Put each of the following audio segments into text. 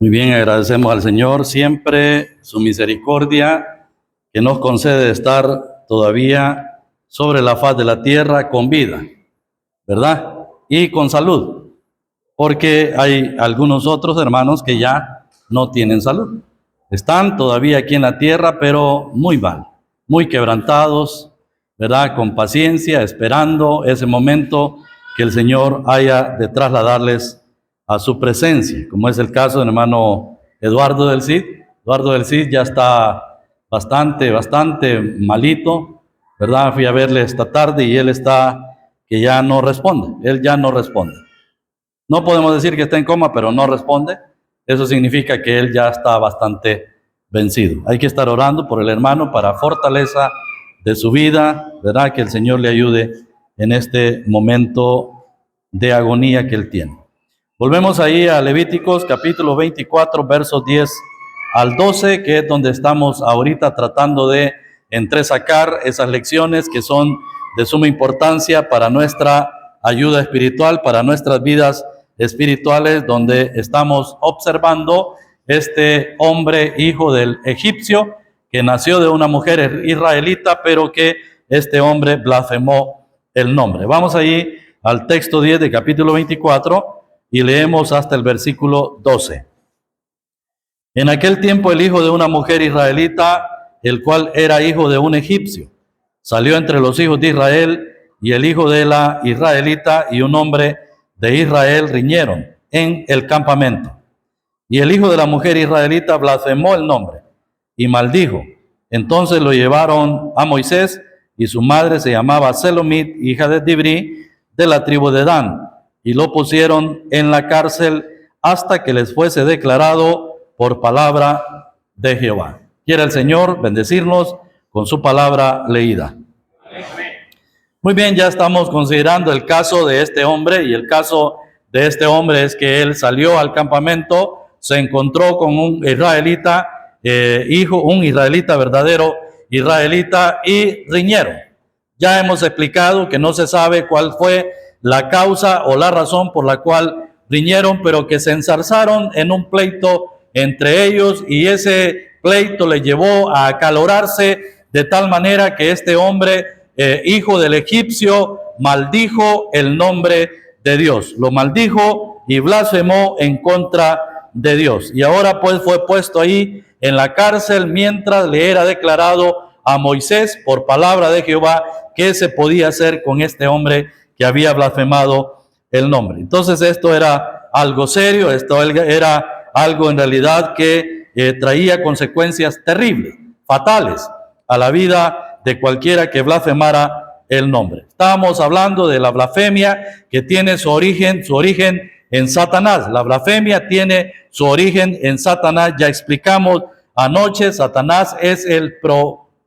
Muy bien, agradecemos al Señor siempre su misericordia que nos concede estar todavía sobre la faz de la tierra con vida, ¿verdad? Y con salud, porque hay algunos otros hermanos que ya no tienen salud. Están todavía aquí en la tierra, pero muy mal, muy quebrantados, ¿verdad? Con paciencia, esperando ese momento que el Señor haya de trasladarles a su presencia, como es el caso del hermano Eduardo del Cid. Eduardo del Cid ya está bastante malito, ¿verdad? Fui a verle esta tarde y él está que ya no responde, él ya no responde. No podemos decir que está en coma, pero no responde. Eso significa que él ya está bastante vencido. Hay que estar orando por el hermano para fortaleza de su vida, ¿verdad? Que el Señor le ayude en este momento de agonía que él tiene. Volvemos ahí a Levíticos capítulo 24, versos 10 al 12, que es donde estamos ahorita tratando de entresacar esas lecciones que son de suma importancia para nuestra ayuda espiritual, para nuestras vidas espirituales, donde estamos observando este hombre, hijo del egipcio, que nació de una mujer israelita, pero que este hombre blasfemó el nombre. Vamos ahí al texto 10 de capítulo 24 y leemos hasta el versículo 12. En aquel tiempo el hijo de una mujer israelita, el cual era hijo de un egipcio, salió entre los hijos de Israel, y el hijo de la israelita y un hombre de Israel riñeron en el campamento. Y el hijo de la mujer israelita blasfemó el nombre y maldijo. Entonces lo llevaron a Moisés, y su madre se llamaba Selomit, hija de Dibri, de la tribu de Dan, y lo pusieron en la cárcel hasta que les fuese declarado por palabra de Jehová. Quiera el Señor bendecirnos con su palabra leída. Muy bien, ya estamos considerando el caso de este hombre, y el caso de este hombre es que él salió al campamento, se encontró con un israelita, un israelita verdadero israelita, y riñeron. Ya hemos explicado que no se sabe cuál fue la causa o la razón por la cual riñeron, pero que se enzarzaron en un pleito entre ellos, y ese pleito le llevó a acalorarse de tal manera que este hombre, hijo del egipcio, maldijo el nombre de Dios, lo maldijo y blasfemó en contra de Dios. Y ahora pues fue puesto ahí en la cárcel mientras le era declarado a Moisés por palabra de Jehová qué se podía hacer con este hombre que había blasfemado el nombre. Entonces esto era algo serio, esto era algo en realidad que traía consecuencias terribles, fatales a la vida de cualquiera que blasfemara el nombre. Estábamos hablando de la blasfemia que tiene su origen en Satanás. La blasfemia tiene su origen en Satanás. Ya explicamos anoche, Satanás es el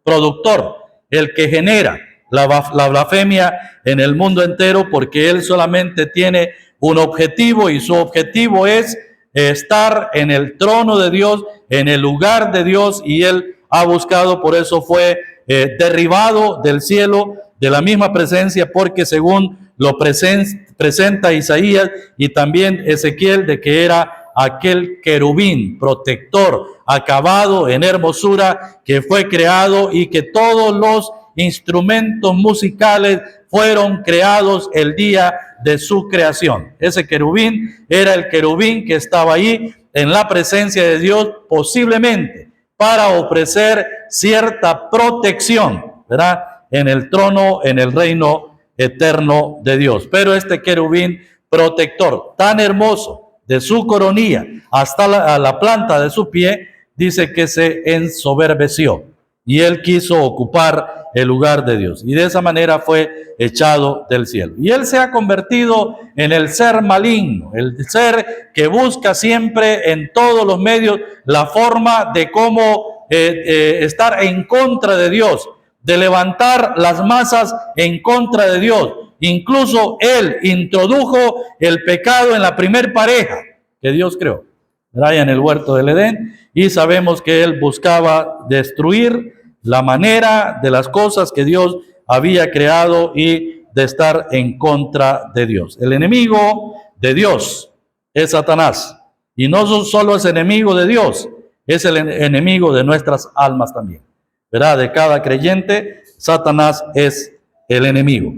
productor, el que genera la blasfemia en el mundo entero, porque él solamente tiene un objetivo, y su objetivo es estar en el trono de Dios, en el lugar de Dios, y él ha buscado, por eso fue derribado del cielo, de la misma presencia, porque según lo presenta Isaías y también Ezequiel, de que era aquel querubín protector, acabado en hermosura, que fue creado, y que todos los instrumentos musicales fueron creados el día de su creación. Ese querubín era el querubín que estaba ahí en la presencia de Dios, posiblemente para ofrecer cierta protección, ¿verdad?, en el trono, en el reino eterno de Dios. Pero este querubín protector, tan hermoso, de su coronilla hasta la planta de su pie, dice que se ensoberbeció, y él quiso ocupar el lugar de Dios, y de esa manera fue echado del cielo. Y él se ha convertido en el ser maligno, el ser que busca siempre en todos los medios la forma de cómo estar en contra de Dios, de levantar las masas en contra de Dios. Incluso él introdujo el pecado en la primer pareja que Dios creó, ¿verdad?, en el huerto del Edén, y sabemos que él buscaba destruir la manera de las cosas que Dios había creado y de estar en contra de Dios. El enemigo de Dios es Satanás, Y no solo es enemigo de Dios, es el enemigo de nuestras almas también. ¿Verdad? De cada creyente, Satanás es el enemigo.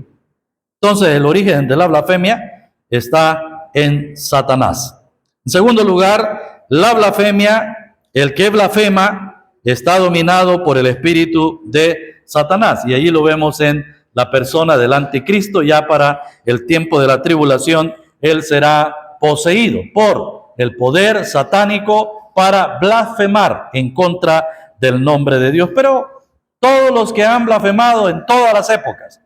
Entonces, el origen de la blasfemia está en Satanás. En segundo lugar, la blasfemia, el que blasfema, está dominado por el espíritu de Satanás. Y allí lo vemos en la persona del anticristo. Ya para el tiempo de la tribulación, él será poseído por el poder satánico para blasfemar en contra del nombre de Dios. Pero todos los que han blasfemado en todas las épocas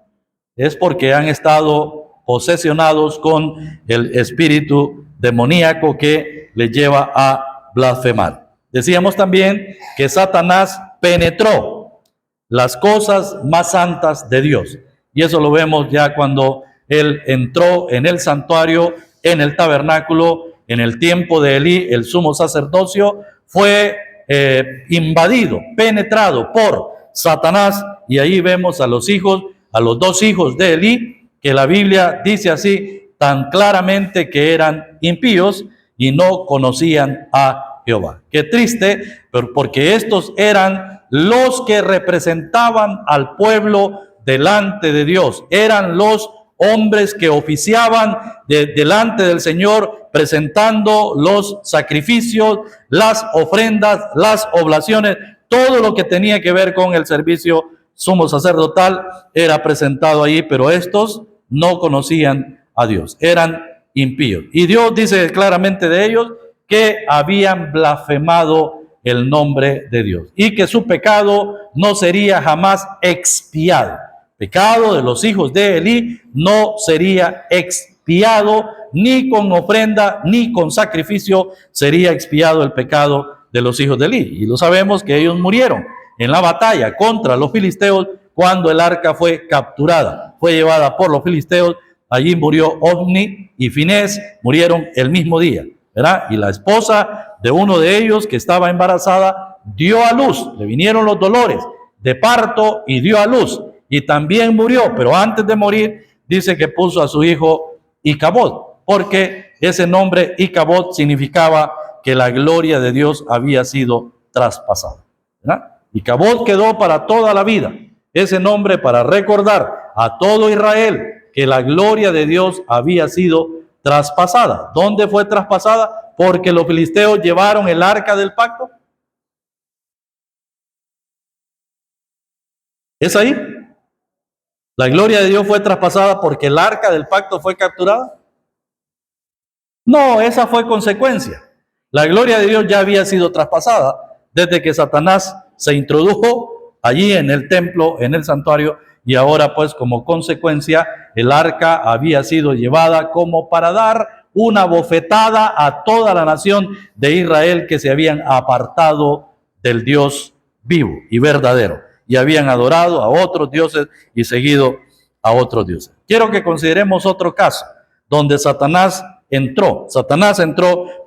es porque han estado posesionados con el espíritu demoníaco que les lleva a blasfemar. Decíamos también que Satanás penetró las cosas más santas de Dios. Y eso lo vemos ya cuando él entró en el santuario, en el tabernáculo, en el tiempo de Elí, el sumo sacerdocio, fue invadido, penetrado por Satanás. Y ahí vemos a los dos hijos de Elí, que la Biblia dice así tan claramente que eran impíos y no conocían a Jehová. Qué triste, pero porque estos eran los que representaban al pueblo delante de Dios. Eran los hombres que oficiaban delante del Señor, presentando los sacrificios, las ofrendas, las oblaciones, todo lo que tenía que ver con el servicio sumo sacerdotal era presentado ahí, pero estos no conocían a Dios, eran impíos. Y Dios dice claramente de ellos que habían blasfemado el nombre de Dios y que su pecado no sería jamás expiado. Pecado de los hijos de Elí no sería expiado, ni con ofrenda ni con sacrificio sería expiado el pecado de los hijos de Elí. Y lo sabemos que ellos murieron en la batalla contra los filisteos cuando el arca fue capturada, fue llevada por los filisteos. Allí murió Ofni y Finés, murieron el mismo día, ¿verdad? Y la esposa de uno de ellos, que estaba embarazada, dio a luz, le vinieron los dolores de parto y dio a luz, y también murió, pero antes de morir dice que puso a su hijo Icabod, porque ese nombre Icabod significaba que la gloria de Dios había sido traspasada, ¿verdad? Icabod quedó para toda la vida, ese nombre para recordar a todo Israel que la gloria de Dios había sido traspasada. ¿Dónde fue traspasada? Porque los filisteos llevaron el arca del pacto. ¿Es ahí? ¿La gloria de Dios fue traspasada porque el arca del pacto fue capturada? No, esa fue consecuencia. La gloria de Dios ya había sido traspasada desde que Satanás se introdujo allí en el templo, en el santuario, y ahora pues como consecuencia el arca había sido llevada como para dar una bofetada a toda la nación de Israel que se habían apartado del Dios vivo y verdadero y habían adorado a otros dioses y seguido a otros dioses. Quiero que consideremos otro caso donde Satanás entró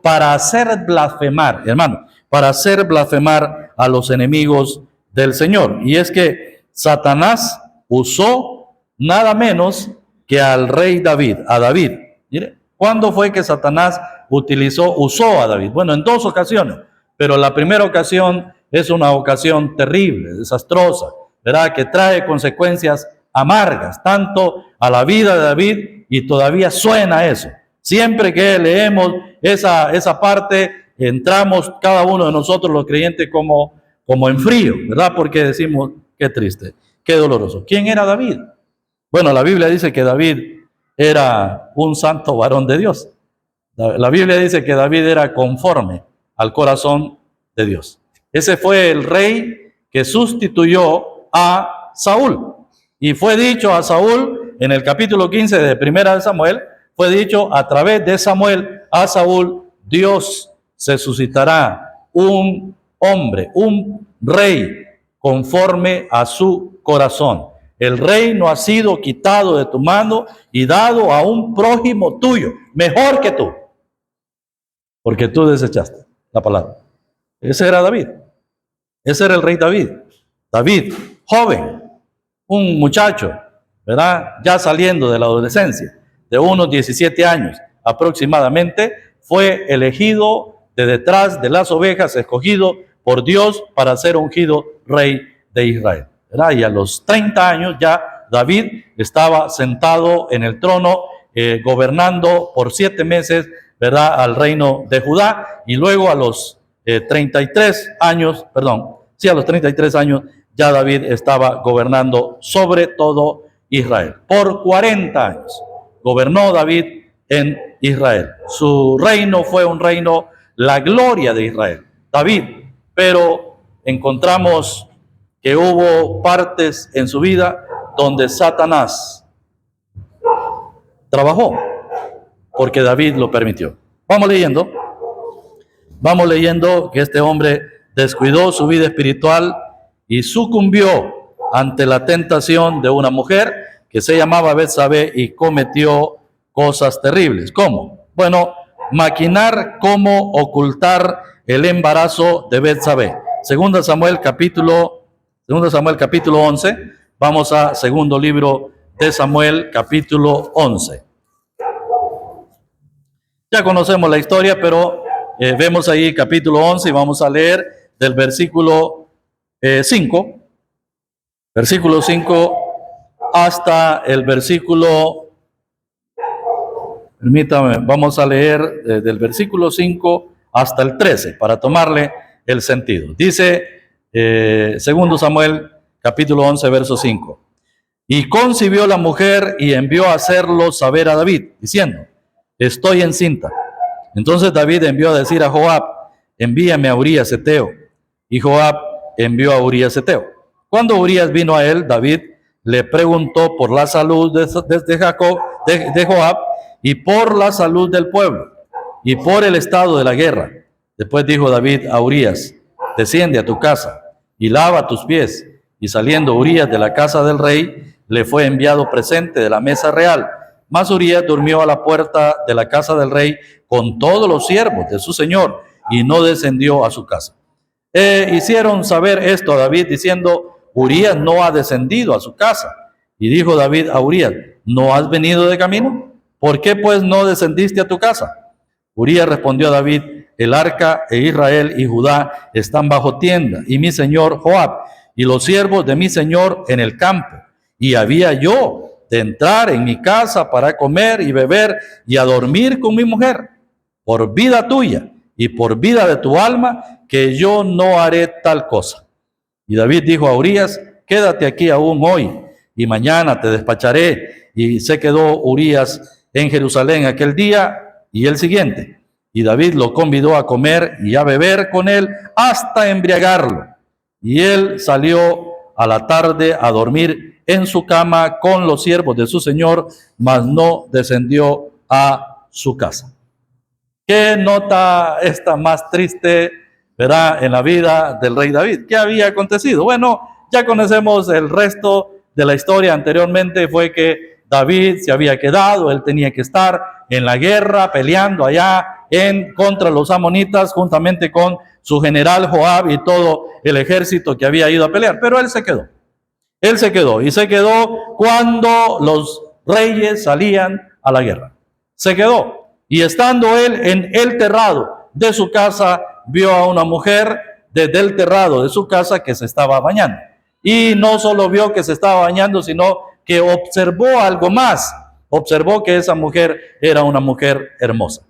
para hacer blasfemar, hermano, para hacer blasfemar a los enemigos del Señor. Y es que Satanás usó nada menos que al rey David, a David. Mire, ¿cuándo fue que Satanás usó a David? Bueno, en dos ocasiones, pero la primera ocasión es una ocasión terrible, desastrosa, ¿verdad? Que trae consecuencias amargas, tanto a la vida de David, y todavía suena eso. Siempre que leemos esa parte, entramos cada uno de nosotros los creyentes como en frío, ¿verdad? Porque decimos, qué triste, qué doloroso. ¿Quién era David? Bueno, la Biblia dice que David era un santo varón de Dios. La Biblia dice que David era conforme al corazón de Dios. Ese fue el rey que sustituyó a Saúl. Y fue dicho a Saúl en el capítulo 15 de Primera de Samuel, fue dicho a través de Samuel a Saúl, Dios se suscitará un hombre, un rey conforme a su corazón. El reino ha sido quitado de tu mano y dado a un prójimo tuyo, mejor que tú, porque tú desechaste la palabra. Ese era David. Ese era el rey David. David, joven, un muchacho, ¿verdad? Ya saliendo de la adolescencia, de unos 17 años aproximadamente, fue elegido de detrás de las ovejas, escogido por Dios para ser ungido rey de Israel, ¿verdad? Y a los 30 años ya David estaba sentado en el trono, gobernando por 7 meses, ¿verdad?, al reino de Judá, y luego a los 33 años, a los 33 años, ya David estaba gobernando sobre todo Israel. Por 40 años gobernó David en Israel. Su reino fue un reino, la gloria de Israel, David, pero encontramos que hubo partes en su vida donde Satanás trabajó, porque David lo permitió. Vamos leyendo que este hombre descuidó su vida espiritual y sucumbió ante la tentación de una mujer que se llamaba Betsabé y cometió cosas terribles. ¿Cómo? Bueno, maquinar cómo ocultar el embarazo de Betsabé. Segundo Samuel capítulo 11. Vamos a segundo libro de Samuel capítulo 11. Ya conocemos la historia, pero vemos ahí capítulo 11 y vamos a leer del versículo 5 hasta el versículo, permítame, vamos a leer del versículo 5 hasta el 13 para tomarle el sentido. Dice segundo Samuel capítulo 11 verso 5. Y concibió la mujer y envió a hacerlo saber a David, diciendo: estoy encinta. Entonces David envió a decir a Joab: envíame a Urías Eteo. Y Joab envió a Urías Eteo. Cuando Urías vino a él, David le preguntó por la salud de Joab y por la salud del pueblo y por el estado de la guerra. Después dijo David a Urías: desciende a tu casa y lava tus pies. Y saliendo Urías de la casa del rey, le fue enviado presente de la mesa real. Mas Urías durmió a la puerta de la casa del rey con todos los siervos de su señor y no descendió a su casa. Hicieron saber esto a David diciendo: Urías no ha descendido a su casa. Y dijo David a Urías: ¿no has venido de camino? ¿Por qué pues no descendiste a tu casa? Urías respondió a David: el arca e Israel y Judá están bajo tienda, y mi señor Joab y los siervos de mi señor en el campo. Y había yo de entrar en mi casa para comer y beber y a dormir con mi mujer. Por vida tuya y por vida de tu alma, que yo no haré tal cosa. Y David dijo a Urías: quédate aquí aún hoy, y mañana te despacharé. Y se quedó Urías en Jerusalén aquel día y el siguiente. Y David lo convidó a comer y a beber con él hasta embriagarlo. Y él salió a la tarde a dormir en su cama con los siervos de su señor, mas no descendió a su casa. ¿Qué nota esta más triste, verá, en la vida del rey David? ¿Qué había acontecido? Bueno, ya conocemos el resto de la historia. Anteriormente fue que David se había quedado, él tenía que estar en la guerra peleando allá contra los amonitas juntamente con su general Joab y todo el ejército que había ido a pelear, pero él se quedó. Él se quedó y se quedó cuando los reyes salían a la guerra. Se quedó y estando él en el terrado de su casa, vio a una mujer desde el terrado de su casa que se estaba bañando. Y no solo vio que se estaba bañando, sino que observó algo más. Observó que esa mujer era una mujer hermosa.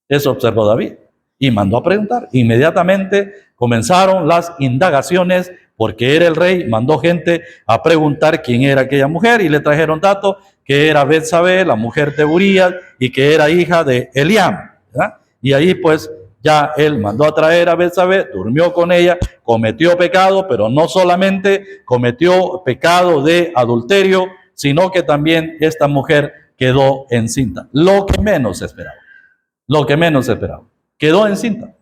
Eso observó David y mandó a preguntar. Inmediatamente comenzaron las indagaciones, porque era el rey, mandó gente a preguntar quién era aquella mujer y le trajeron datos que era Betsabé, la mujer de Urías, y que era hija de Eliam, ¿verdad? Y ahí pues ya él mandó a traer a Betsabé, durmió con ella, cometió pecado, pero no solamente cometió pecado de adulterio, sino que también esta mujer quedó encinta. Lo que menos esperaba. Quedó encinta.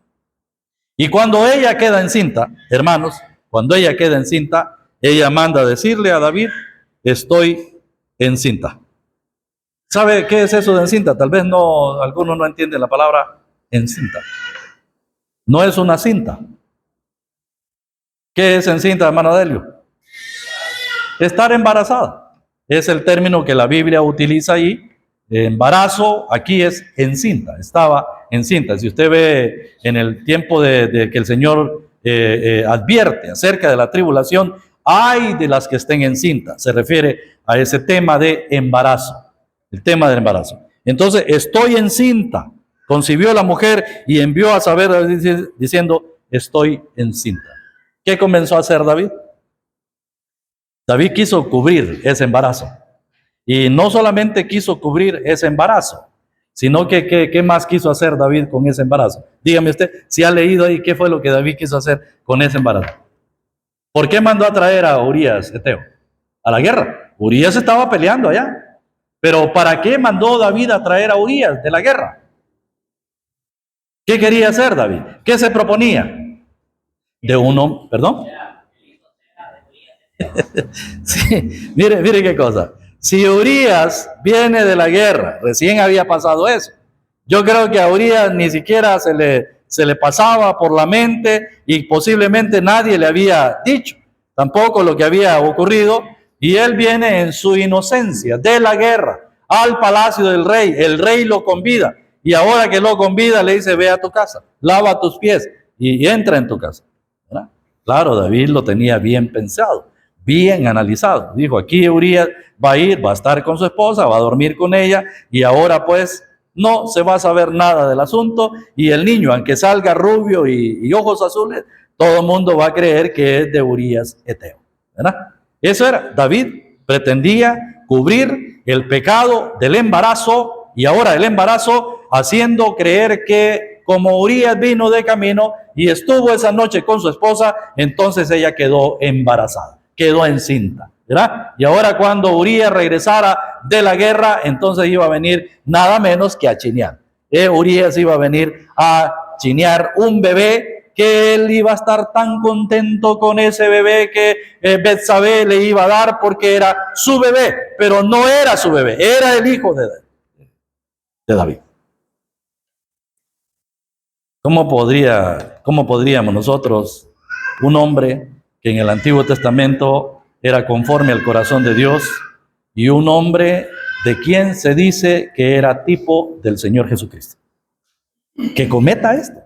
Y cuando ella queda encinta, hermanos, cuando ella queda encinta, ella manda a decirle a David: estoy encinta. ¿Sabe qué es eso de encinta? Tal vez algunos no entienden la palabra encinta. No es una cinta. ¿Qué es encinta, hermano Adelio? Estar embarazada. Es el término que la Biblia utiliza ahí, embarazo, aquí es encinta, estaba encinta. Si usted ve en el tiempo de que el Señor advierte acerca de la tribulación, ay de las que estén encinta, se refiere a ese tema de embarazo, el tema del embarazo. Entonces, estoy encinta, concibió la mujer y envió a saber diciendo, estoy encinta. ¿Qué comenzó a hacer David? David quiso cubrir ese embarazo. Y no solamente quiso cubrir ese embarazo, sino que ¿qué más quiso hacer David con ese embarazo? Dígame usted, si ha leído ahí qué fue lo que David quiso hacer con ese embarazo. ¿Por qué mandó a traer a Urías, Eteo, a la guerra? Urías estaba peleando allá. Pero ¿para qué mandó David a traer a Urías de la guerra? ¿Qué quería hacer David? ¿Qué se proponía? De uno, ¿perdón? Sí, mire qué cosa. Si Urías viene de la guerra, recién había pasado eso. Yo creo que a Urías ni siquiera se le pasaba por la mente y posiblemente nadie le había dicho tampoco lo que había ocurrido. Y él viene en su inocencia de la guerra al palacio del rey. El rey lo convida y ahora que lo convida le dice, ve a tu casa, lava tus pies y entra en tu casa. ¿Verdad? Claro, David lo tenía bien pensado, bien analizado. Dijo, aquí Urías va a ir, va a estar con su esposa, va a dormir con ella y ahora pues no se va a saber nada del asunto y el niño, aunque salga rubio y ojos azules, todo el mundo va a creer que es de Urías Eteo. ¿Verdad? Eso era, David pretendía cubrir el pecado del embarazo y ahora el embarazo haciendo creer que como Urías vino de camino y estuvo esa noche con su esposa, entonces ella quedó embarazada, quedó encinta, ¿verdad? Y ahora cuando Urías regresara de la guerra, entonces iba a venir nada menos que a chinear. Urías iba a venir a chinear un bebé que él iba a estar tan contento con ese bebé que Betsabé le iba a dar porque era su bebé, pero no era su bebé, era el hijo de David. ¿Cómo podríamos nosotros, un hombre que en el Antiguo Testamento era conforme al corazón de Dios y un hombre de quien se dice que era tipo del Señor Jesucristo, que cometa esto?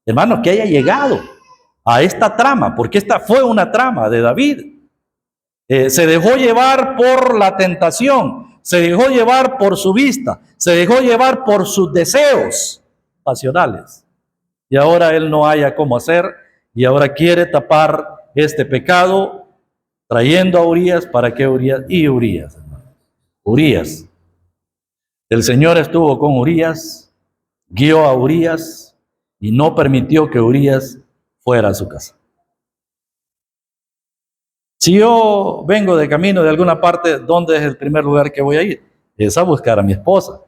Hermano, que haya llegado a esta trama, porque esta fue una trama de David. Se dejó llevar por la tentación, se dejó llevar por su vista, se dejó llevar por sus deseos pasionales. Y ahora él no haya cómo hacer y ahora quiere tapar este pecado trayendo a Urías. ¿Para qué Urías? Y Urías, hermano. Urías. El Señor estuvo con Urías, guió a Urías y no permitió que Urías fuera a su casa. Si yo vengo de camino de alguna parte, ¿dónde es el primer lugar que voy a ir? Es a buscar a mi esposa.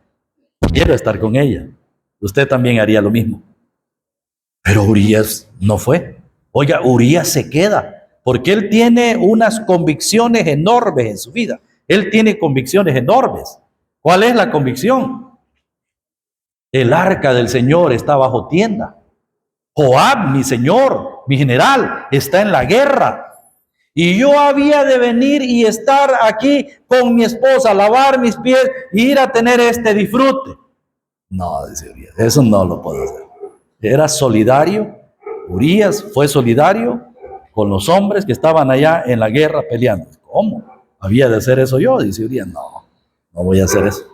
Quiero estar con ella. Usted también haría lo mismo. Pero Urías no fue. Oiga, Urías se queda, porque él tiene unas convicciones enormes en su vida. Él tiene convicciones enormes. ¿Cuál es la convicción? El arca del Señor está bajo tienda. Joab, mi señor, mi general, está en la guerra. Y yo había de venir y estar aquí con mi esposa, lavar mis pies y ir a tener este disfrute. No, dice Urías, eso no lo puedo hacer. Era solidario. Urías fue solidario con los hombres que estaban allá en la guerra peleando. ¿Cómo? ¿Había de hacer eso yo? Dice Urías, no voy a hacer eso.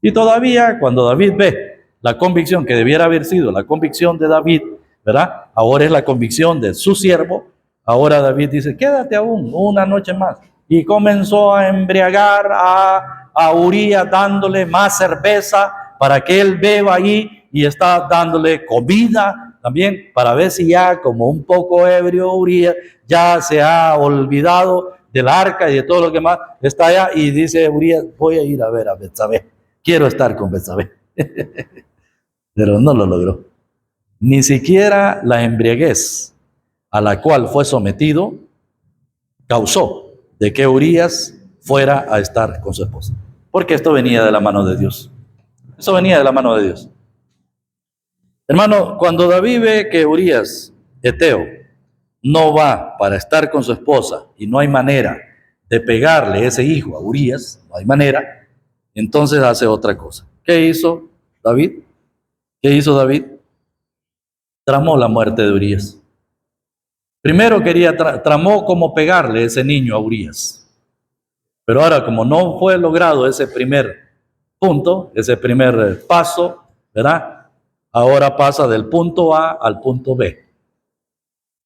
Y todavía cuando David ve la convicción que debiera haber sido la convicción de David, ¿verdad? Ahora es la convicción de su siervo. Ahora David dice, quédate aún una noche más. Y comenzó a embriagar a Urías dándole más cerveza para que él beba ahí y está dándole comida también para ver si ya como un poco ebrio Urías ya se ha olvidado del arca y de todo lo que más está allá y dice Urías, voy a ir a ver a Betsabé, quiero estar con Betsabé. Pero no lo logró. Ni siquiera la embriaguez a la cual fue sometido causó de que Urías fuera a estar con su esposa. Porque esto venía de la mano de Dios. Eso venía de la mano de Dios. Hermano, cuando David ve que Urías, Eteo, no va para estar con su esposa y no hay manera de pegarle ese hijo a Urías, no hay manera, entonces hace otra cosa. ¿Qué hizo David? ¿Qué hizo David? Tramó la muerte de Urías. Primero tramó cómo pegarle ese niño a Urías. Pero ahora, como no fue logrado ese primer punto, ese primer paso, ¿verdad? Ahora pasa del punto A al punto B.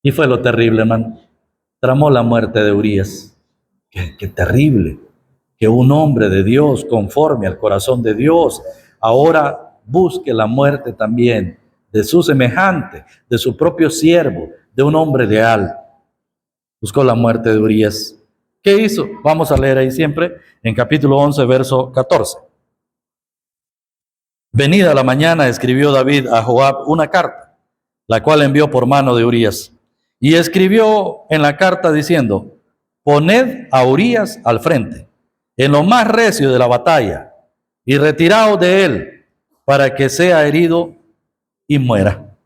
Y fue lo terrible, hermano. Tramó la muerte de Urías. Qué terrible. Que un hombre de Dios, conforme al corazón de Dios, ahora busque la muerte también de su semejante, de su propio siervo, de un hombre leal. Buscó la muerte de Urías. ¿Qué hizo? Vamos a leer ahí siempre en capítulo 11, verso 14. Venida la mañana, escribió David a Joab una carta, la cual envió por mano de Urías. Y escribió en la carta diciendo: poned a Urías al frente, en lo más recio de la batalla, y retiraos de él, para que sea herido y muera.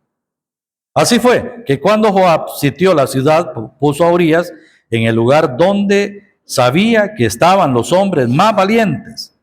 Así fue que cuando Joab sitió la ciudad, puso a Urías en el lugar donde sabía que estaban los hombres más valientes.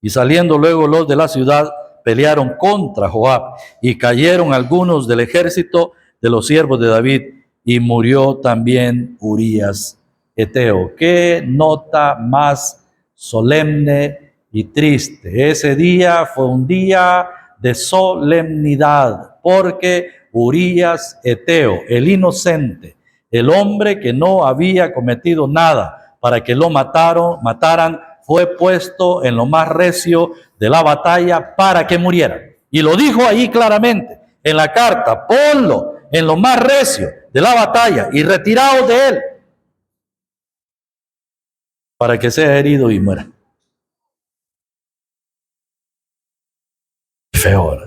Y saliendo luego los de la ciudad, pelearon contra Joab, y cayeron algunos del ejército de los siervos de David, y murió también Urías Eteo. Qué nota más solemne y triste. Ese día fue un día de solemnidad, porque Urías Eteo, el inocente, el hombre que no había cometido nada para que lo mataran, fue puesto en lo más recio de la batalla para que muriera. Y lo dijo ahí claramente en la carta: ponlo en lo más recio de la batalla y retiraos de él para que sea herido y muera. Feo.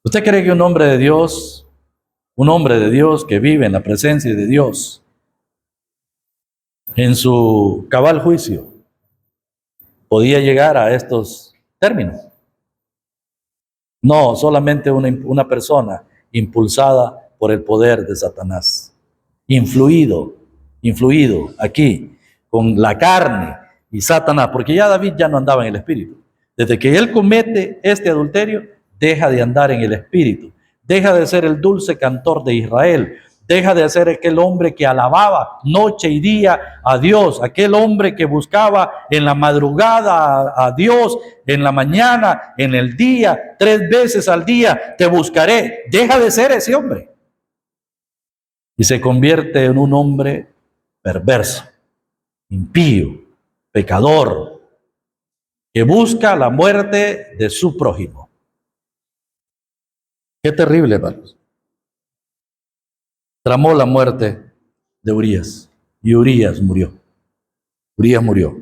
¿Usted cree que un hombre de Dios que vive en la presencia de Dios, en su cabal juicio, podía llegar a estos términos? No, solamente una persona impulsada por el poder de Satanás, influido aquí con la carne y Satanás, porque ya David ya no andaba en el espíritu. Desde que él comete este adulterio, deja de andar en el espíritu, deja de ser el dulce cantor de Israel, deja de ser aquel hombre que alababa noche y día a Dios, aquel hombre que buscaba en la madrugada a Dios, en la mañana, en el día, 3 veces al día, te buscaré. Deja de ser ese hombre. Y se convierte en un hombre perverso, impío, pecador, que busca la muerte de su prójimo. Qué terrible, hermanos. Tramó la muerte de Urías, y Urías murió. Urías murió.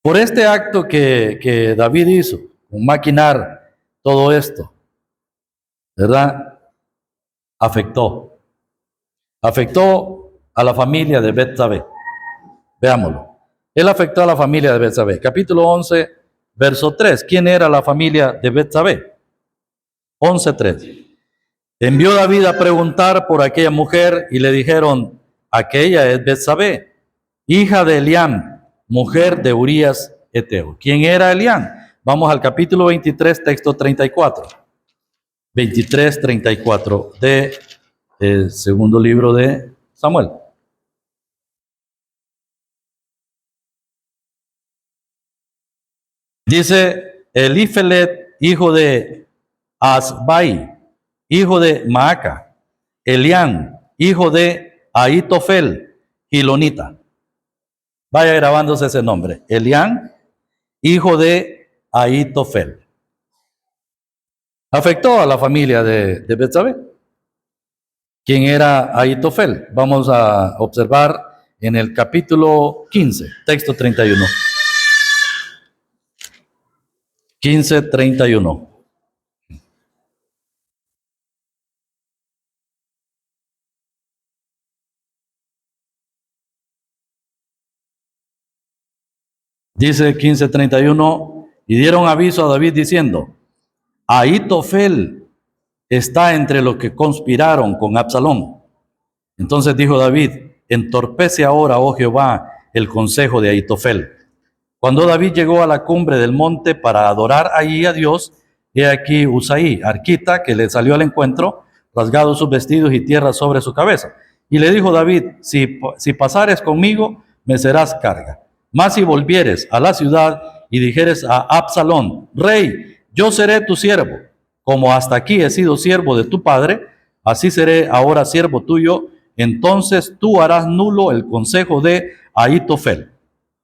Por este acto que David hizo, con maquinar todo esto, ¿verdad? Afectó a la familia de Betsabé. Veámoslo. Él afectó a la familia de Betsabé. Capítulo 11, verso 3. ¿Quién era la familia de Betsabé? 11:3. Envió David a preguntar por aquella mujer y le dijeron: aquella es Betsabé, hija de Eliam, mujer de Urías Eteo. ¿Quién era Eliam? Vamos al capítulo 23, texto 34. 23:34 del segundo libro de Samuel. Dice: Elifelet, hijo de Asbai, hijo de Maaca; Elián, hijo de Ahitofel, Gilonita. Vaya grabándose ese nombre. Elián, hijo de Ahitofel. Afectó a la familia de Betsabé. ¿Quién era Ahitofel? Vamos a observar en el capítulo 15, texto 31. 15:31. Dice 15:31, y dieron aviso a David diciendo: Ahitofel está entre los que conspiraron con Absalón. Entonces dijo David: entorpece ahora, oh Jehová, el consejo de Ahitofel. Cuando David llegó a la cumbre del monte para adorar allí a Dios, he aquí Usaí, arquita, que le salió al encuentro, rasgado sus vestidos y tierra sobre su cabeza. Y le dijo David, si pasares conmigo, me serás carga. Mas si volvieres a la ciudad y dijeres a Absalón, rey, yo seré tu siervo, como hasta aquí he sido siervo de tu padre, así seré ahora siervo tuyo, entonces tú harás nulo el consejo de Ahitofel.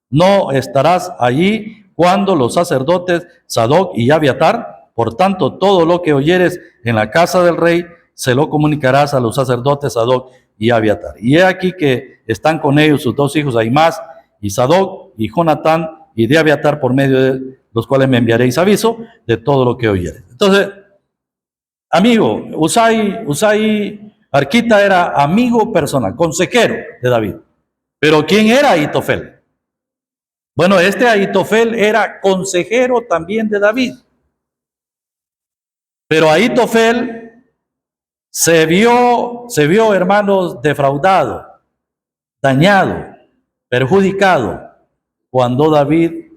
No estarás allí cuando los sacerdotes Sadoc y Abiatar, por tanto, todo lo que oyeres en la casa del rey, se lo comunicarás a los sacerdotes Sadoc y Abiatar. Y he aquí que están con ellos sus dos hijos, Ahimaas y Sadoc y Jonatán, y de Abiatar, por medio de los cuales me enviaréis aviso de todo lo que oyeres. Entonces, amigo, Usai Arquita era amigo personal, consejero de David. Pero ¿quién era Ahitofel? Bueno, este Ahitofel era consejero también de David. Pero Ahitofel se vio, hermanos, defraudado, dañado, perjudicado, cuando David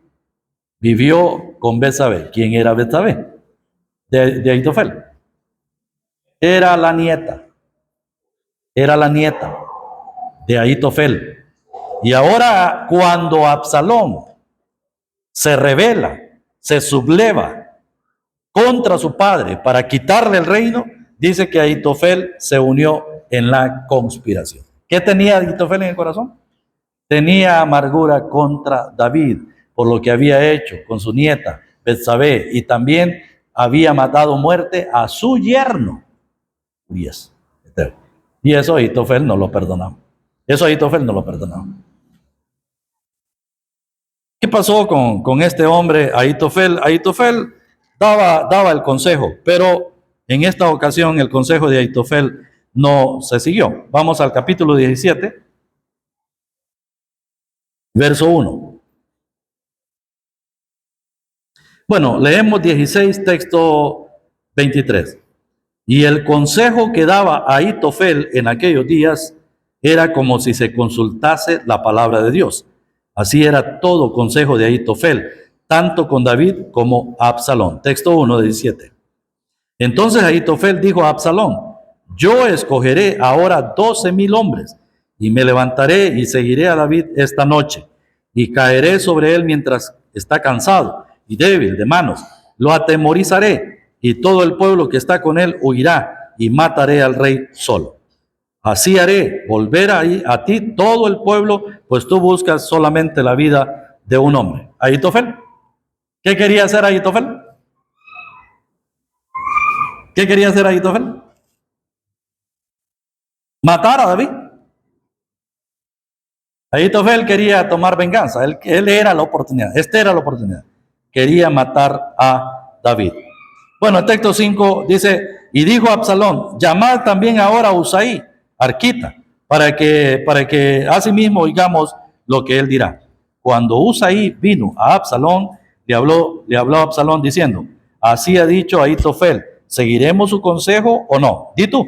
vivió con Betsabé. ¿Quién era Betsabé? De Ahitofel. Era la nieta de Ahitofel. Y ahora, cuando Absalón se rebela, se subleva contra su padre para quitarle el reino, dice que Ahitofel se unió en la conspiración. ¿Qué tenía Ahitofel en el corazón? Tenía amargura contra David por lo que había hecho con su nieta Betsabé, y también había matado muerte a su yerno Urías. Y eso Ahitofel no lo perdonaba. ¿Qué pasó con este hombre Ahitofel? Ahitofel daba el consejo, pero en esta ocasión el consejo de Ahitofel no se siguió. Vamos al capítulo 17, verso 1. Bueno, leemos 16, texto 23. Y el consejo que daba Ahitofel en aquellos días era como si se consultase la palabra de Dios. Así era todo consejo de Ahitofel, tanto con David como Absalón. Texto 1 de 17. Entonces Ahitofel dijo a Absalón, yo escogeré ahora 12,000 hombres, y me levantaré y seguiré a David esta noche, y caeré sobre él mientras está cansado y débil de manos. Lo atemorizaré, y todo el pueblo que está con él huirá, y mataré al rey solo. Así haré volver a ti todo el pueblo, pues tú buscas solamente la vida de un hombre. Ahitofel. ¿Qué quería hacer Ahitofel? ¿Qué quería hacer Ahitofel? Matar a David. Ahitofel quería tomar venganza. Él era la oportunidad. Esta era la oportunidad. Quería matar a David. Bueno, el texto 5 dice, y dijo Absalón, llamad también ahora a Usaí, arquita, para que asimismo oigamos lo que él dirá. Cuando Usaí vino a Absalón, le habló a Absalón diciendo, así ha dicho Ahitofel, ¿seguiremos su consejo o no? Di tú.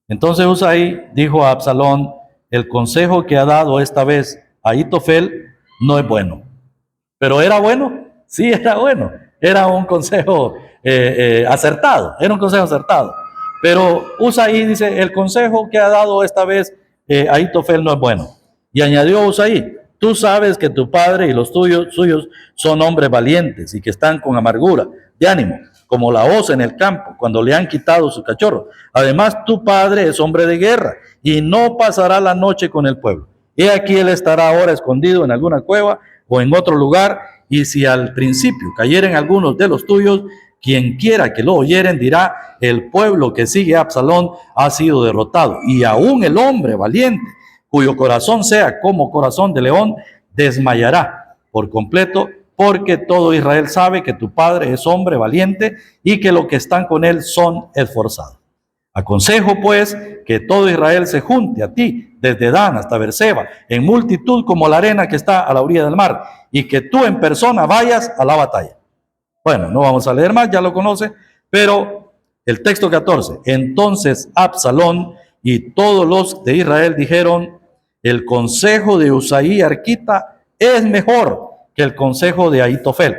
Entonces Usaí dijo a Absalón, el consejo que ha dado esta vez Ahitofel no es bueno. ¿Pero era bueno? Sí, era bueno. Era un consejo acertado. Era un consejo acertado. Pero Usaí dice, el consejo que ha dado esta vez Ahitofel no es bueno. Y añadió Usaí, tú sabes que tu padre y los suyos son hombres valientes y que están con amargura de ánimo, como la osa en el campo, cuando le han quitado su cachorro. Además, tu padre es hombre de guerra y no pasará la noche con el pueblo. He aquí él estará ahora escondido en alguna cueva o en otro lugar, y si al principio cayeren algunos de los tuyos, quien quiera que lo oyeren dirá, el pueblo que sigue a Absalón ha sido derrotado, y aún el hombre valiente, cuyo corazón sea como corazón de león, desmayará por completo, porque todo Israel sabe que tu padre es hombre valiente y que los que están con él son esforzados. Aconsejo pues que todo Israel se junte a ti, desde Dan hasta Beerseba, en multitud como la arena que está a la orilla del mar, y que tú en persona vayas a la batalla. Bueno, no vamos a leer más, ya lo conoce, pero el texto 14. Entonces Absalón y todos los de Israel dijeron, el consejo de Usaí arquita es mejor que el consejo de Ahitofel,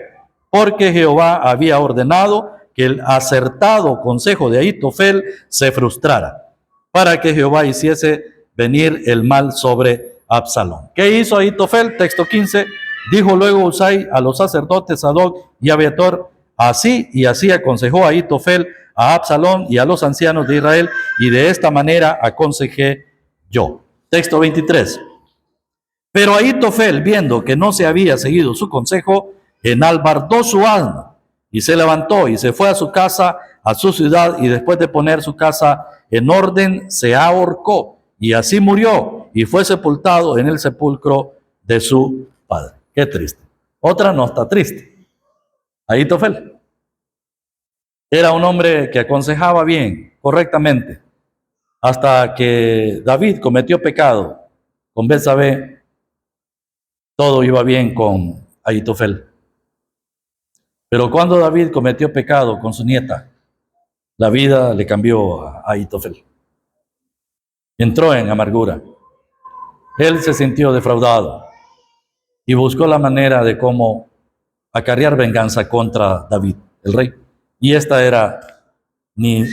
porque Jehová había ordenado que el acertado consejo de Ahitofel se frustrara, para que Jehová hiciese venir el mal sobre Absalón. ¿Qué hizo Ahitofel? Texto 15. Dijo luego Husai a los sacerdotes Sadoc y Abiatar, así y así aconsejó Ahitofel a Absalón y a los ancianos de Israel, y de esta manera aconsejé yo. Texto 23. Pero Ahitofel, viendo que no se había seguido su consejo, enalbardó su alma y se levantó y se fue a su casa, a su ciudad, y después de poner su casa en orden, se ahorcó y así murió y fue sepultado en el sepulcro de su padre. Qué triste. Otra no está triste. Ahitofel era un hombre que aconsejaba bien, correctamente, hasta que David cometió pecado con Betsabé. Todo iba bien con Ahitofel. Pero cuando David cometió pecado con su nieta, la vida le cambió a Ahitofel. Entró en amargura. Él se sintió defraudado y buscó la manera de cómo acarrear venganza contra David, el rey. Y esta era ni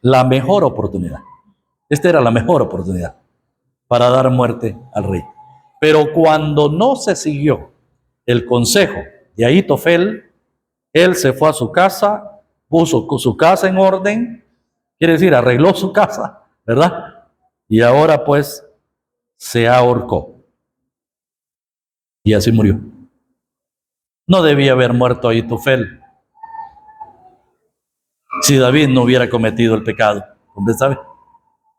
la mejor oportunidad. Esta era la mejor oportunidad para dar muerte al rey. Pero cuando no se siguió el consejo de Ahitofel, él se fue a su casa, puso su casa en orden, quiere decir, arregló su casa, ¿verdad? Y ahora pues se ahorcó. Y así murió. No debía haber muerto Ahitofel si David no hubiera cometido el pecado, ¿usted sabe?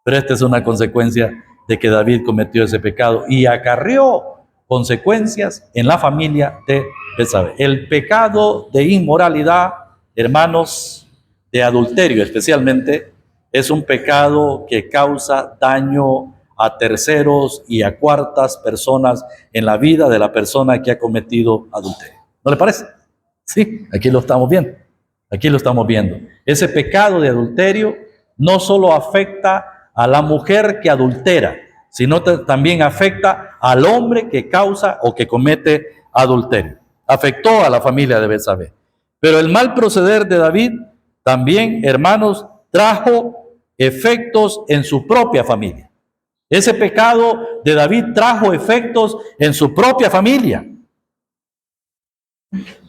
Pero esta es una consecuencia de que David cometió ese pecado y acarreó consecuencias en la familia de Betsabé. El pecado de inmoralidad, hermanos, de adulterio especialmente, es un pecado que causa daño a terceros y a cuartas personas en la vida de la persona que ha cometido adulterio. ¿No le parece? Sí, aquí lo estamos viendo. Aquí lo estamos viendo. Ese pecado de adulterio no solo afecta a la mujer que adultera, sino también afecta al hombre que causa o que comete adulterio. Afectó a la familia de Betsabé. Pero el mal proceder de David también, hermanos, trajo efectos en su propia familia. Ese pecado de David trajo efectos en su propia familia.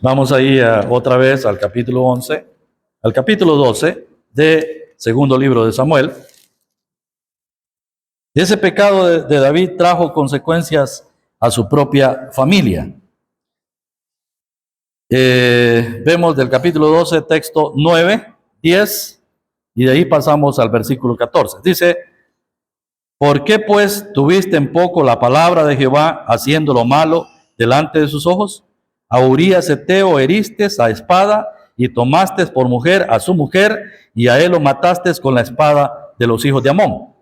Vamos ahí otra vez al capítulo 11, al capítulo 12 de segundo libro de Samuel. Ese pecado de David trajo consecuencias a su propia familia. Vemos del capítulo 12, texto 9, 10, y de ahí pasamos al versículo 14. Dice, ¿por qué pues tuviste en poco la palabra de Jehová haciendo lo malo delante de sus ojos? A Urías Eteo heriste a espada y tomaste por mujer a su mujer y a él lo mataste con la espada de los hijos de Amón.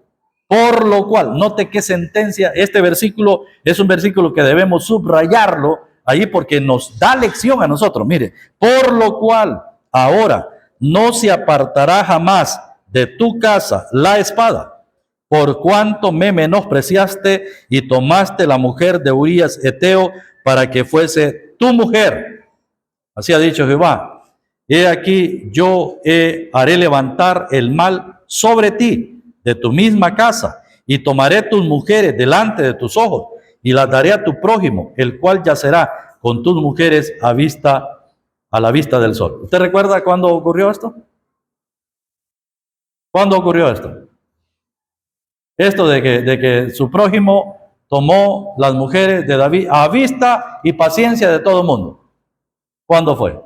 Por lo cual, note qué sentencia, este versículo es un versículo que debemos subrayarlo ahí porque nos da lección a nosotros. Mire, por lo cual ahora no se apartará jamás de tu casa la espada, por cuanto me menospreciaste y tomaste la mujer de Urías Eteo para que fuese tu mujer. Así ha dicho Jehová. He aquí, yo haré levantar el mal sobre ti, de tu misma casa, y tomaré tus mujeres delante de tus ojos, y las daré a tu prójimo, el cual yacerá con tus mujeres a la vista del sol. ¿Usted recuerda cuándo ocurrió esto? ¿Cuándo ocurrió esto? Esto de que su prójimo tomó las mujeres de David a vista y paciencia de todo el mundo. ¿Cuándo fue?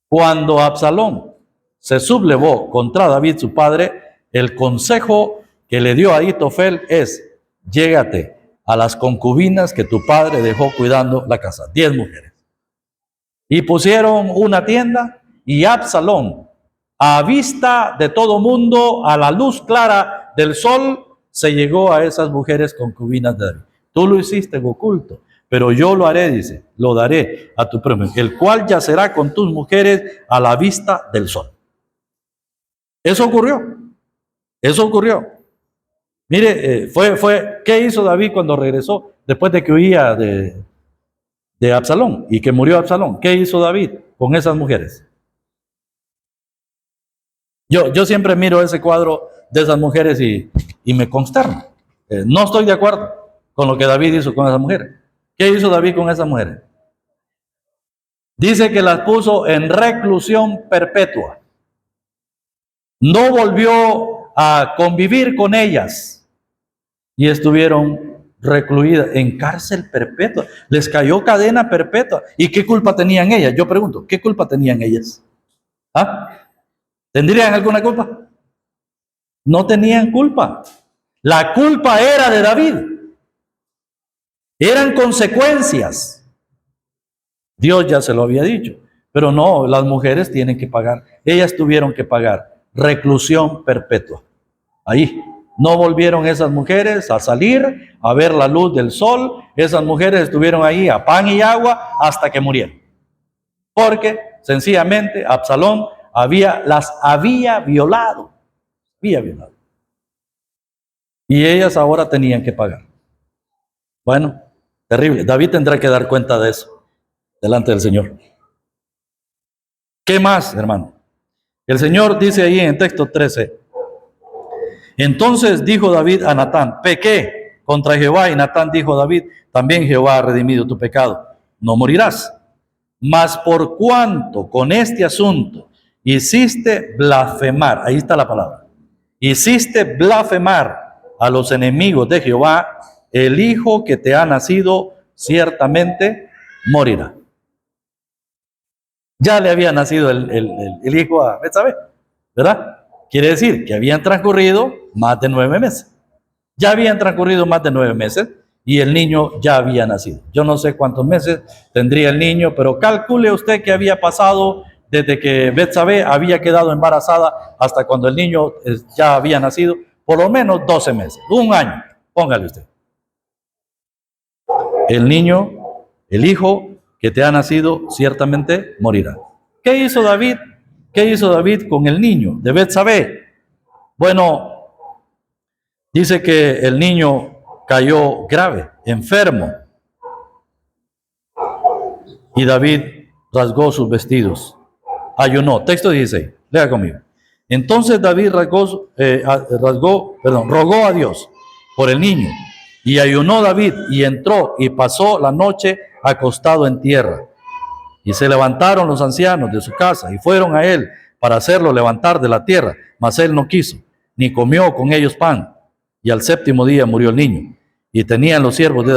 Cuando Absalón se sublevó contra David, su padre, el consejo que le dio a Ahitofel es, llégate a las concubinas que tu padre dejó cuidando la casa, 10 mujeres. Y pusieron una tienda y Absalón, a vista de todo mundo, a la luz clara del sol, se llegó a esas mujeres concubinas de David. Tú lo hiciste en oculto, pero yo lo haré, dice, lo daré a tu prójimo, el cual yacerá con tus mujeres a la vista del sol. Eso ocurrió. Eso ocurrió. Mire, ¿qué hizo David cuando regresó? Después de que huía de Absalón y que murió Absalón. ¿Qué hizo David con esas mujeres? Yo siempre miro ese cuadro de esas mujeres y me consterno. No estoy de acuerdo con lo que David hizo con esas mujeres. ¿Qué hizo David con esas mujeres? Dice que las puso en reclusión perpetua. No volvió a convivir con ellas y estuvieron recluidas en cárcel perpetua. Les cayó cadena perpetua. ¿Y qué culpa tenían ellas? Yo pregunto, ¿qué culpa tenían ellas? ¿Ah? ¿Tendrían alguna culpa? No tenían culpa. La culpa era de David. Eran consecuencias. Dios ya se lo había dicho. Pero no, las mujeres tienen que pagar. Ellas tuvieron que pagar reclusión perpetua. Ahí. No volvieron esas mujeres a salir, a ver la luz del sol. Esas mujeres estuvieron ahí a pan y agua hasta que murieron. Porque sencillamente Absalón las había violado. Y ellas ahora tenían que pagar. Bueno, terrible. David tendrá que dar cuenta de eso delante del Señor. ¿Qué más, hermano? El Señor dice ahí en el texto 13. Entonces dijo David a Natán, pequé contra Jehová, y Natán dijo a David, también Jehová ha redimido tu pecado, no morirás. Mas por cuanto con este asunto hiciste blasfemar, ahí está la palabra, hiciste blasfemar a los enemigos de Jehová, el hijo que te ha nacido ciertamente morirá. Ya le había nacido el hijo a Betsabé, ¿verdad? Quiere decir que habían transcurrido más de 9 meses. Ya habían transcurrido más de 9 meses y el niño ya había nacido. Yo no sé cuántos meses tendría el niño, pero calcule usted que había pasado desde que Betsabé había quedado embarazada hasta cuando el niño ya había nacido, por lo menos 12 meses, un año, póngale usted. El niño, el hijo que te ha nacido, ciertamente morirá. ¿Qué hizo David? ¿Qué hizo David con el niño de Betsabé? Bueno, dice que el niño cayó grave, enfermo. Y David rasgó sus vestidos, ayunó. Texto 16, lea conmigo. Entonces David rogó a Dios por el niño. Y ayunó David y entró y pasó la noche acostado en tierra. Y se levantaron los ancianos de su casa y fueron a él para hacerlo levantar de la tierra. Mas él no quiso, ni comió con ellos pan. Y al 7º día murió el niño. Y temían los siervos de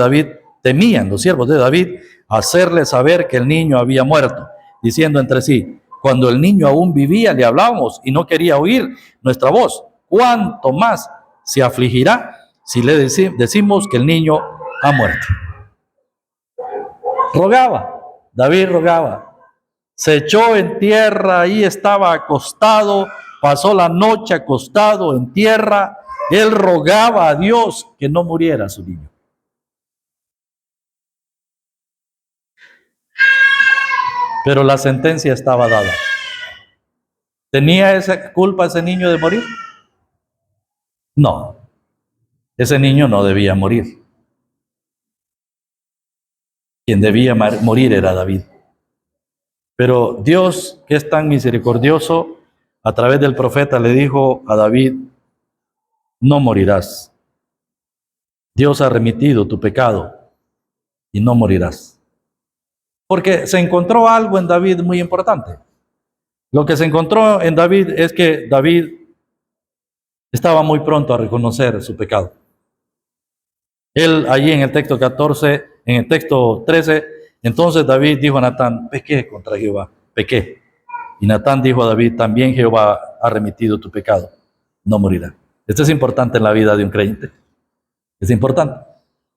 David hacerle saber que el niño había muerto, diciendo entre sí, cuando el niño aún vivía le hablábamos y no quería oír nuestra voz. ¿Cuánto más se afligirá si le decimos que el niño ha muerto? David rogaba, se echó en tierra, ahí estaba acostado, pasó la noche acostado en tierra, él rogaba a Dios que no muriera su niño. Pero la sentencia estaba dada. ¿Tenía esa culpa ese niño de morir? No, ese niño no debía morir. Quien debía morir era David. Pero Dios, que es tan misericordioso, a través del profeta le dijo a David, no morirás. Dios ha remitido tu pecado y no morirás. Porque se encontró algo en David muy importante. Lo que se encontró en David es que David estaba muy pronto a reconocer su pecado. Él allí en el texto 14, en el texto 13, entonces David dijo a Natán, pequé contra Jehová, pequé. Y Natán dijo a David, también Jehová ha remitido tu pecado, no morirá. Esto es importante en la vida de un creyente. Es importante.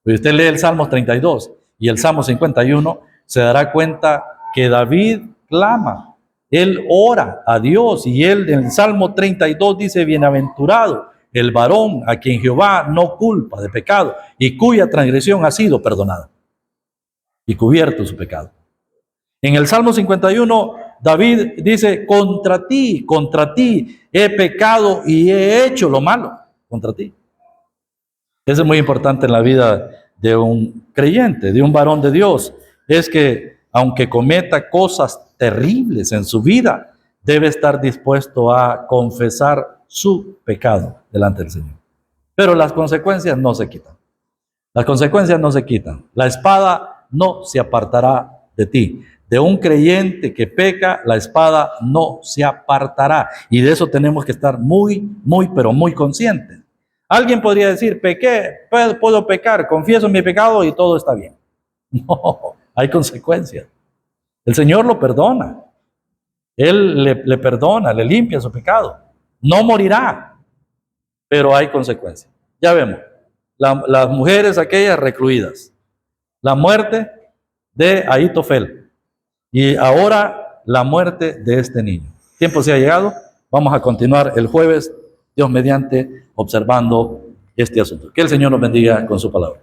Si usted lee el Salmo 32 y el Salmo 51, se dará cuenta que David clama. Él ora a Dios y él en el Salmo 32 dice, bienaventurado el varón a quien Jehová no culpa de pecado y cuya transgresión ha sido perdonada y cubierto su pecado. En el Salmo 51, David dice, contra ti he pecado y he hecho lo malo contra ti. Eso es muy importante en la vida de un creyente, de un varón de Dios, es que aunque cometa cosas terribles en su vida, debe estar dispuesto a confesar su pecado delante del Señor. Pero las consecuencias no se quitan. Las consecuencias no se quitan. La espada no se apartará de ti. De un creyente que peca, la espada no se apartará. Y de eso tenemos que estar pero muy conscientes. Alguien podría decir, pequé, puedo pecar, confieso mi pecado y todo está bien. No, hay consecuencias. El Señor lo perdona. Él le perdona, le limpia su pecado. No morirá, pero hay consecuencias. Ya vemos, las mujeres aquellas recluidas, la muerte de Ahitofel y ahora la muerte de este niño. Tiempo se ha llegado, vamos a continuar el jueves, Dios mediante, observando este asunto. Que el Señor nos bendiga con su palabra.